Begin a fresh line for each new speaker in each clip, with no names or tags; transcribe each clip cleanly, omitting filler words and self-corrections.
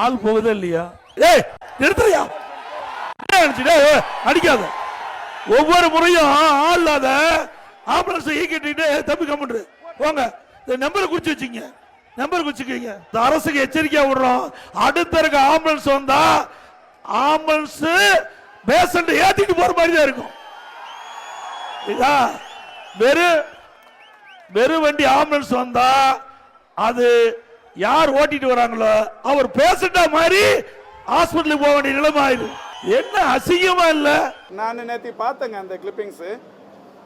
ஆள் போகுதே இல்லையா? ஏய் நிறுத்துறியா? அடிக்காத. ஒவ்வொரு முறையும் ஆள் இல்லாத ஆம்புலன்ஸ் ஈக்கிட்டு தம்பி கம்முன்று போங்க. இந்த நம்பரை குறிச்சு வச்சுங்க, நம்பர் குறிச்சுக்கீங்க. இந்த அரசுக்கு எச்சரிக்கையா விடுறோம். அடுத்த இருக்க ஆம்புலன்ஸ் வந்தா ஆம்புலன்ஸ் பேஷண்ட் ஏத்திட்டு போற மாதிரி தான் இருக்கும். வெறும் வண்டி ஆம்புலன்ஸ் வந்தா அது யார் ஓட்டிட்டு வராங்களோ அவர் பேஷண்டா மாதிரி ஹாஸ்பிட்டலுக்கு போக வேண்டிய நிலைமை ஆயிடும். என்ன அசிங்கமா இல்ல?
நான் நேற்று பார்த்தேங்க அந்த கிளிப்பிங்ஸ்.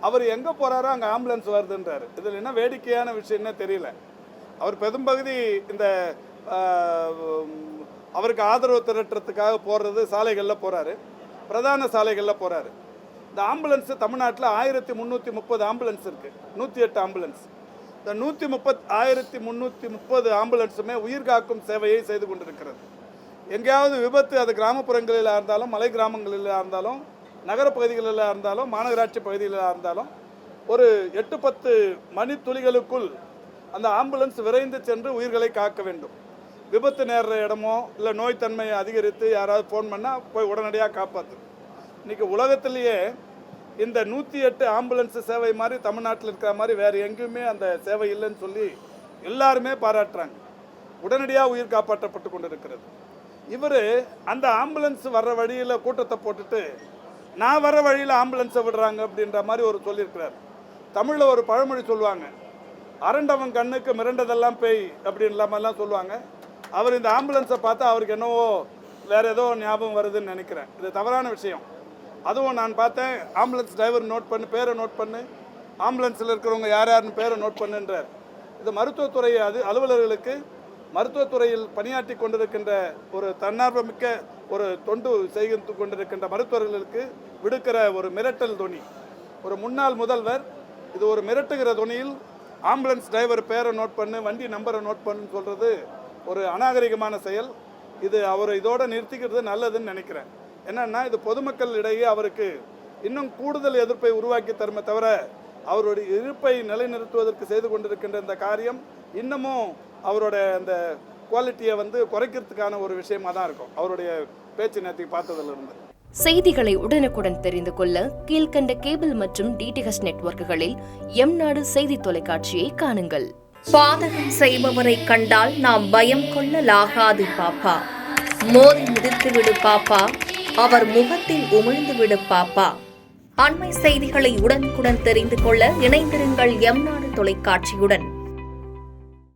அவர் எங்க போறாரோ அங்க ஆம்புலன்ஸ் வருதுன்றாரு. இதுல என்ன வேடிக்கையான விஷயம்னு தெரியல. அவர் பெரும்பகுதி இந்த அவருக்கு ஆதரவு திரட்டுறதுக்காக போறது சாலைகளில் போறாரு, பிரதான சாலைகளில் போறாரு. இந்த ஆம்புலன்ஸ் தமிழ்நாட்டில் 1330 ஆம்புலன்ஸ் இருக்கு, 108 ஆம்புலன்ஸ். இந்த 1330 ஆம்புலன்ஸுமே உயிர் காக்கும் சேவையை செய்து கொண்டிருக்கிறது. எங்கேயாவது விபத்து, அது கிராமப்புறங்களில் இருந்தாலும், மலை கிராமங்களில் இருந்தாலும், நகரப்பகுதிகளில் இருந்தாலும், மாநகராட்சி பகுதிகளில் இருந்தாலும், ஒரு 8-10 மணித்துளிகளுக்குள் அந்த ஆம்புலன்ஸ் விரைந்து சென்று உயிர்களை காக்க வேண்டும். விபத்து நேர்ற இடமோ இல்லை நோய் தன்மையை அதிகரித்து யாராவது ஃபோன் பண்ணால் போய் உடனடியாக காப்பாற்று. இன்றைக்கி உலகத்திலேயே இந்த 108 ஆம்புலன்ஸ் சேவை மாதிரி தமிழ்நாட்டில் இருக்கிற மாதிரி வேறு எங்கேயுமே அந்த சேவை இல்லைன்னு சொல்லி எல்லாருமே பாராட்டுறாங்க. உடனடியாக உயிர் காப்பாற்றப்பட்டு கொண்டு இருக்கிறது. இவர் அந்த ஆம்புலன்ஸ் வர்ற வழியில் கூட்டத்தை போட்டுட்டு நான் வர வழியில் ஆம்புலன்ஸை விடுறாங்க அப்படின்ற மாதிரி ஒரு சொல்லியிருக்கிறார். தமிழில் ஒரு பழமொழி சொல்லுவாங்க, அரண்டவன் கண்ணுக்கு மிரண்டதெல்லாம் பேய் அப்படின்ற மாதிரிலாம் சொல்லுவாங்க. அவர் இந்த ஆம்புலன்ஸை பார்த்தா அவருக்கு என்னவோ வேறு ஏதோ ஞாபகம் வருதுன்னு நினைக்கிறேன். இது தவறான விஷயம். அதுவும் நான் பார்த்தேன், ஆம்புலன்ஸ் டிரைவர் நோட் பண்ணு, பேரை நோட் பண்ணு, ஆம்புலன்ஸில் இருக்கிறவங்க யார் யாருன்னு பேரை நோட் பண்ணுன்றார். இது மருத்துவத்துறை அலுவலர்களுக்கு, மருத்துவத்துறையில் பணியாற்றி கொண்டிருக்கின்ற ஒரு தன்னார்வமிக்க ஒரு தொண்டு செய்து கொண்டிருக்கின்ற மருத்துவர்களுக்கு விடுக்கிற ஒரு மிரட்டல் தொனி. ஒரு முன்னாள் முதல்வர் இது ஒரு மிரட்டுகிற தொனியில் ஆம்புலன்ஸ் டிரைவர் பேரை நோட் பண்ணு, வண்டி நம்பரை நோட் பண்ணுன்னு சொல்கிறது ஒரு அநாகரிகமான செயல். இது அவர் இதோடு நிறுத்திக்கிறது நல்லதுன்னு நினைக்கிறேன். என்னன்னா, இது பொதுமக்கள் இடையே அவருக்கு இன்னும் கூடுதல் எதிர்ப்பை உருவாக்கி தருமே தவிர அவருடைய இருப்பை நிலைநிறுத்துவதற்கு செய்து கொண்டிருக்கின்ற இந்த காரியம் இன்னமும் அவரோட அந்த குவாலிட்டியை குறைக்கிறதுக்கான ஒரு விஷயமா தான் இருக்கும். அவருடைய பேச்சு நேற்று பார்த்ததிலிருந்து.
செய்திகளை உடனுக்குடன் தெரிந்து கொள்ள கீழ்கண்ட கேபிள் மற்றும் டிடிஹெச் நெட்வொர்க்குகளில் எம்நாடு செய்தி தொலைக்காட்சியை காணுங்கள். பாதகம் செய்பவரை கண்டால் நாம் பயம் கொள்ளலாகாது பாப்பா. மோதி மிதித்துவிடு பாப்பா, அவர் முகத்தில் உமிழ்ந்துவிடு பாப்பா. அண்மை செய்திகளை உடனுக்குடன் தெரிந்து கொள்ள இணைந்திருங்கள் எம்நாடு தொலைக்காட்சியுடன்.